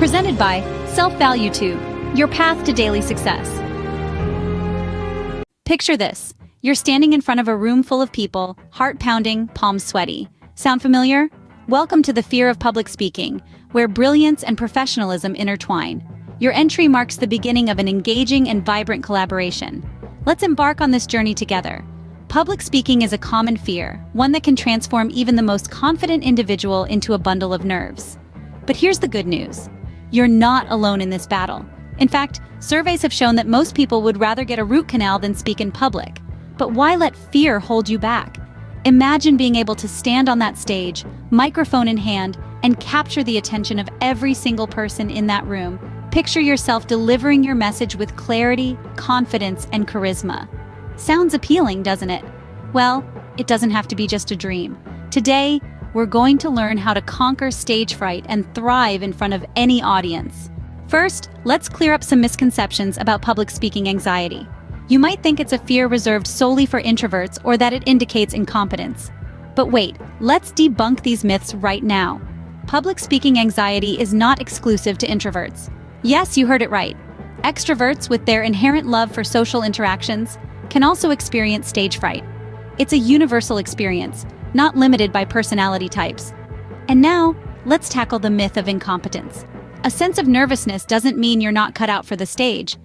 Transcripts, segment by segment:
Presented by Self-Value Tube, your path to daily success. Picture this. You're standing in front of a room full of people, heart pounding, palms sweaty. Sound familiar? Welcome to the fear of public speaking, where brilliance and professionalism intertwine. Your entry marks the beginning of an engaging and vibrant collaboration. Let's embark on this journey together. Public speaking is a common fear, one that can transform even the most confident individual into a bundle of nerves. But here's the good news. You're not alone in this battle. In fact, surveys have shown that most people would rather get a root canal than speak in public. But why let fear hold you back? Imagine being able to stand on that stage, microphone in hand, and capture the attention of every single person in that room. Picture yourself delivering your message with clarity, confidence, and charisma. Sounds appealing, doesn't it? Well, it doesn't have to be just a dream. Today, we're going to learn how to conquer stage fright and thrive in front of any audience. First, let's clear up some misconceptions about public speaking anxiety. You might think it's a fear reserved solely for introverts or that it indicates incompetence. But wait, let's debunk these myths right now. Public speaking anxiety is not exclusive to introverts. Yes, you heard it right. Extroverts, with their inherent love for social interactions, can also experience stage fright. It's a universal experience, not limited by personality types. And now, let's tackle the myth of incompetence. A sense of nervousness doesn't mean you're not cut out for the stage.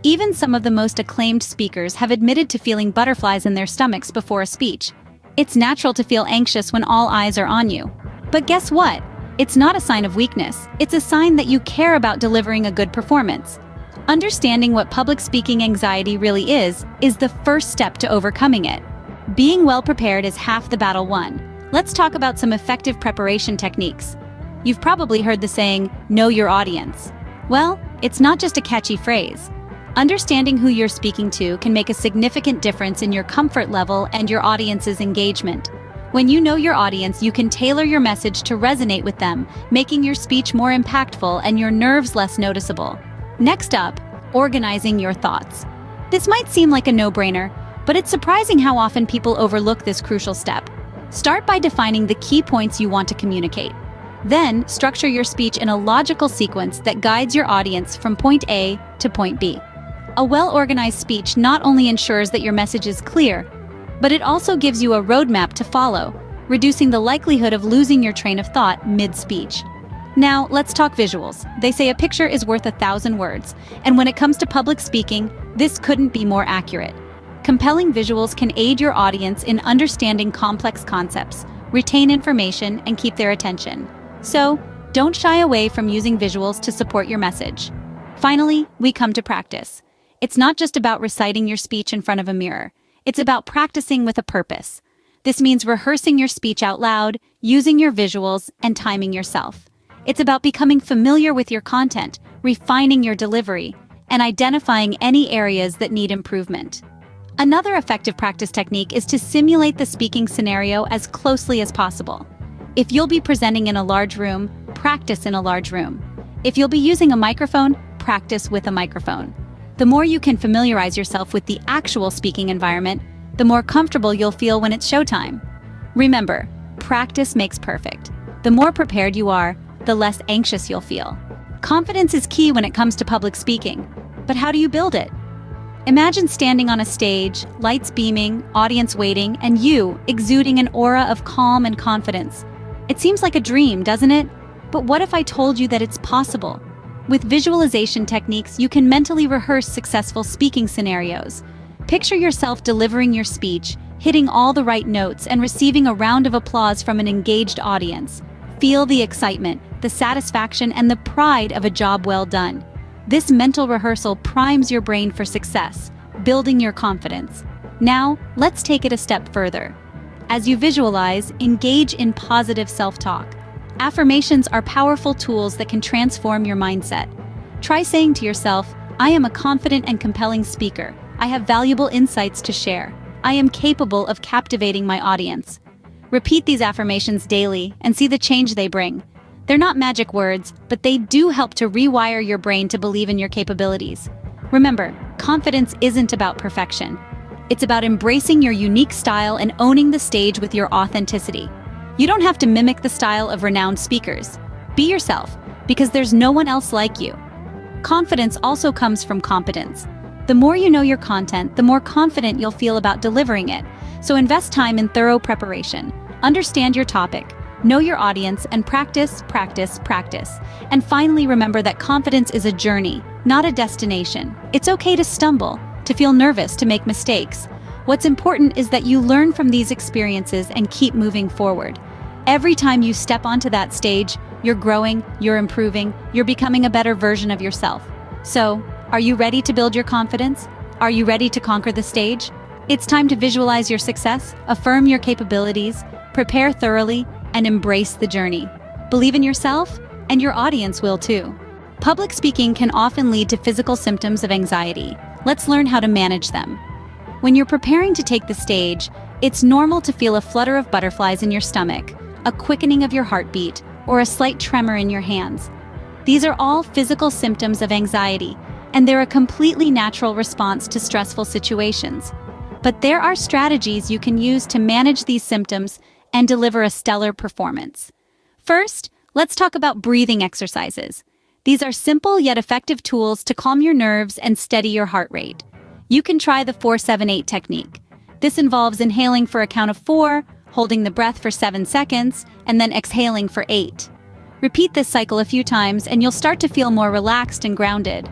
Even some of the most acclaimed speakers have admitted to feeling butterflies in their stomachs before a speech. It's natural to feel anxious when all eyes are on you. But guess what? It's not a sign of weakness. It's a sign that you care about delivering a good performance. Understanding what public speaking anxiety really is the first step to overcoming it. Being well prepared is half the battle won. Let's talk about some effective preparation techniques. You've probably heard the saying, know your audience. Well, it's not just a catchy phrase. Understanding who you're speaking to can make a significant difference in your comfort level and your audience's engagement. When you know your audience, you can tailor your message to resonate with them, making your speech more impactful and your nerves less noticeable. Next up, organizing your thoughts. This might seem like a no-brainer, but it's surprising how often people overlook this crucial step. Start by defining the key points you want to communicate. Then, structure your speech in a logical sequence that guides your audience from point A to point B. A well-organized speech not only ensures that your message is clear, but it also gives you a roadmap to follow, reducing the likelihood of losing your train of thought mid-speech. Now, let's talk visuals. They say a picture is worth 1,000 words, and when it comes to public speaking, this couldn't be more accurate. Compelling visuals can aid your audience in understanding complex concepts, retain information, and keep their attention. So, don't shy away from using visuals to support your message. Finally, we come to practice. It's not just about reciting your speech in front of a mirror. It's about practicing with a purpose. This means rehearsing your speech out loud, using your visuals, and timing yourself. It's about becoming familiar with your content, refining your delivery, and identifying any areas that need improvement. Another effective practice technique is to simulate the speaking scenario as closely as possible. If you'll be presenting in a large room, practice in a large room. If you'll be using a microphone, practice with a microphone. The more you can familiarize yourself with the actual speaking environment, the more comfortable you'll feel when it's showtime. Remember, practice makes perfect. The more prepared you are, the less anxious you'll feel. Confidence is key when it comes to public speaking. But how do you build it? Imagine standing on a stage, lights beaming, audience waiting, and you exuding an aura of calm and confidence. It seems like a dream, doesn't it? But what if I told you that it's possible? With visualization techniques, you can mentally rehearse successful speaking scenarios. Picture yourself delivering your speech, hitting all the right notes, and receiving a round of applause from an engaged audience. Feel the excitement, the satisfaction, and the pride of a job well done. This mental rehearsal primes your brain for success, building your confidence. Now, let's take it a step further. As you visualize, engage in positive self-talk. Affirmations are powerful tools that can transform your mindset. Try saying to yourself, I am a confident and compelling speaker. I have valuable insights to share. I am capable of captivating my audience. Repeat these affirmations daily and see the change they bring. They're not magic words, but they do help to rewire your brain to believe in your capabilities. Remember, confidence isn't about perfection. It's about embracing your unique style and owning the stage with your authenticity. You don't have to mimic the style of renowned speakers. Be yourself. because there's no one else like you. Confidence also comes from competence. The more you know your content, the more confident you'll feel about delivering it. So invest time in thorough preparation. Understand your topic, know your audience, and practice, practice, practice. And finally, remember that confidence is a journey, not a destination. It's okay to stumble, to feel nervous, to make mistakes. What's important is that you learn from these experiences and keep moving forward. Every time you step onto that stage, you're growing, you're improving, you're becoming a better version of yourself. So, are you ready to build your confidence? Are you ready to conquer the stage? It's time to visualize your success, affirm your capabilities, prepare thoroughly, and embrace the journey. Believe in yourself, and your audience will too. Public speaking can often lead to physical symptoms of anxiety. Let's learn how to manage them. When you're preparing to take the stage, it's normal to feel a flutter of butterflies in your stomach, a quickening of your heartbeat, or a slight tremor in your hands. These are all physical symptoms of anxiety, and they're a completely natural response to stressful situations. But there are strategies you can use to manage these symptoms and deliver a stellar performance. First, let's talk about breathing exercises. These are simple yet effective tools to calm your nerves and steady your heart rate. You can try the 4-7-8 technique. This involves inhaling for a count of 4, holding the breath for 7 seconds, and then exhaling for 8. Repeat this cycle a few times and you'll start to feel more relaxed and grounded.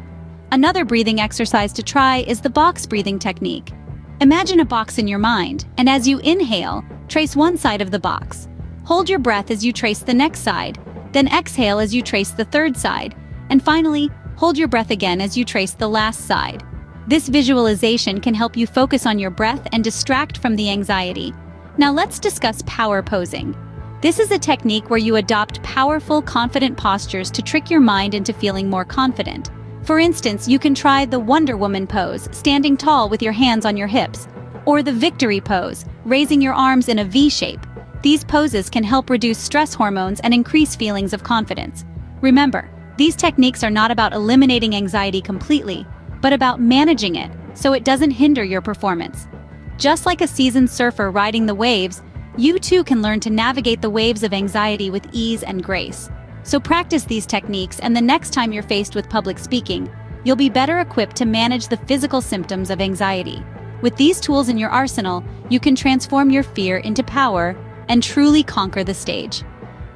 Another breathing exercise to try is the box breathing technique. Imagine a box in your mind, and as you inhale, trace one side of the box. Hold your breath as you trace the next side, then exhale as you trace the third side, and finally, hold your breath again as you trace the last side. This visualization can help you focus on your breath and distract from the anxiety. Now let's discuss power posing. This is a technique where you adopt powerful, confident postures to trick your mind into feeling more confident. For instance, you can try the Wonder Woman pose, standing tall with your hands on your hips, or the victory pose, raising your arms in a V shape. These poses can help reduce stress hormones and increase feelings of confidence. Remember, these techniques are not about eliminating anxiety completely, but about managing it so it doesn't hinder your performance. Just like a seasoned surfer riding the waves, you too can learn to navigate the waves of anxiety with ease and grace. So practice these techniques, and the next time you're faced with public speaking, you'll be better equipped to manage the physical symptoms of anxiety. With these tools in your arsenal, you can transform your fear into power and truly conquer the stage.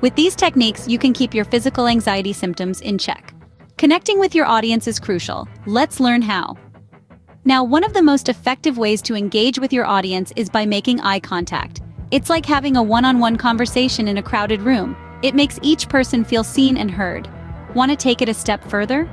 With these techniques, you can keep your physical anxiety symptoms in check. Connecting with your audience is crucial. Let's learn how. Now, one of the most effective ways to engage with your audience is by making eye contact. It's like having a one-on-one conversation in a crowded room. It makes each person feel seen and heard. Want to take it a step further?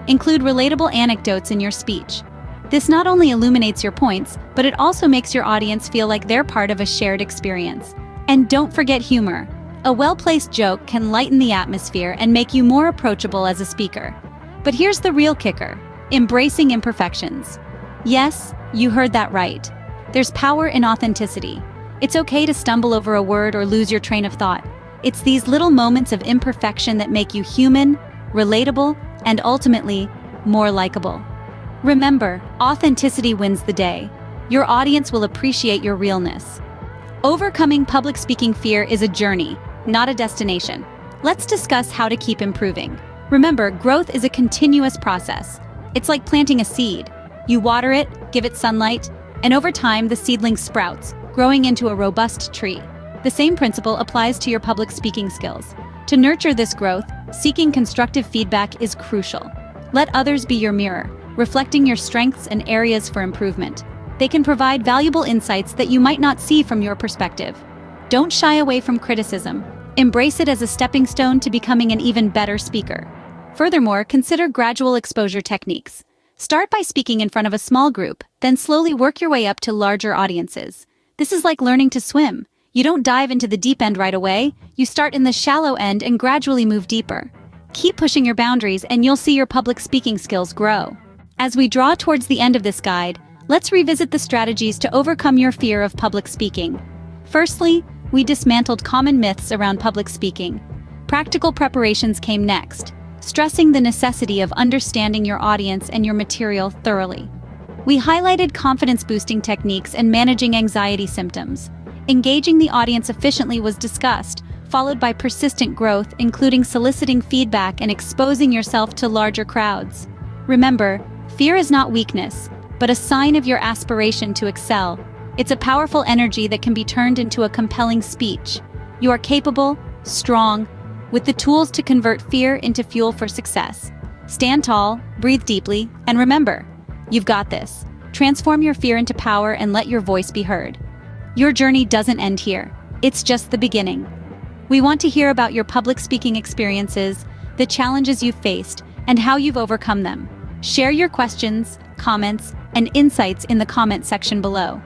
Include relatable anecdotes in your speech. This not only illuminates your points, but it also makes your audience feel like they're part of a shared experience. And don't forget humor. A well-placed joke can lighten the atmosphere and make you more approachable as a speaker. But here's the real kicker: embracing imperfections. Yes, you heard that right. There's power in authenticity. It's okay to stumble over a word or lose your train of thought. It's these little moments of imperfection that make you human, relatable, and ultimately, more likable. Remember, authenticity wins the day. Your audience will appreciate your realness. Overcoming public speaking fear is a journey, not a destination. Let's discuss how to keep improving. Remember, growth is a continuous process. It's like planting a seed. You water it, give it sunlight, and over time the seedling sprouts, growing into a robust tree. The same principle applies to your public speaking skills. To nurture this growth, seeking constructive feedback is crucial. Let others be your mirror, reflecting your strengths and areas for improvement. They can provide valuable insights that you might not see from your perspective. Don't shy away from criticism. Embrace it as a stepping stone to becoming an even better speaker. Furthermore, consider gradual exposure techniques. Start by speaking in front of a small group, then slowly work your way up to larger audiences. This is like learning to swim. You don't dive into the deep end right away. You start in the shallow end and gradually move deeper. Keep pushing your boundaries and you'll see your public speaking skills grow. As we draw towards the end of this guide, let's revisit the strategies to overcome your fear of public speaking. Firstly, we dismantled common myths around public speaking. Practical preparations came next, stressing the necessity of understanding your audience and your material thoroughly. We highlighted confidence-boosting techniques and managing anxiety symptoms. Engaging the audience efficiently was discussed, followed by persistent growth, including soliciting feedback and exposing yourself to larger crowds. Remember, fear is not weakness, but a sign of your aspiration to excel. It's a powerful energy that can be turned into a compelling speech. You are capable, strong, with the tools to convert fear into fuel for success. Stand tall, breathe deeply, and remember, you've got this. Transform your fear into power and let your voice be heard. Your journey doesn't end here. It's just the beginning. We want to hear about your public speaking experiences, the challenges you've faced, and how you've overcome them. Share your questions, comments, and insights in the comment section below.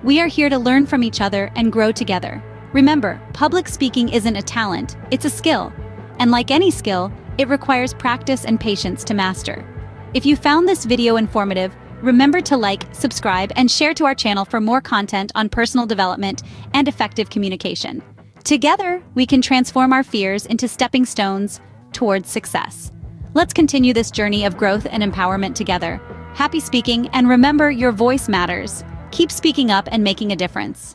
We are here to learn from each other and grow together. Remember, public speaking isn't a talent, it's a skill. And like any skill, it requires practice and patience to master. If you found this video informative, remember to like, subscribe, and share to our channel for more content on personal development and effective communication. Together, we can transform our fears into stepping stones towards success. Let's continue this journey of growth and empowerment together. Happy speaking, and remember, your voice matters. Keep speaking up and making a difference.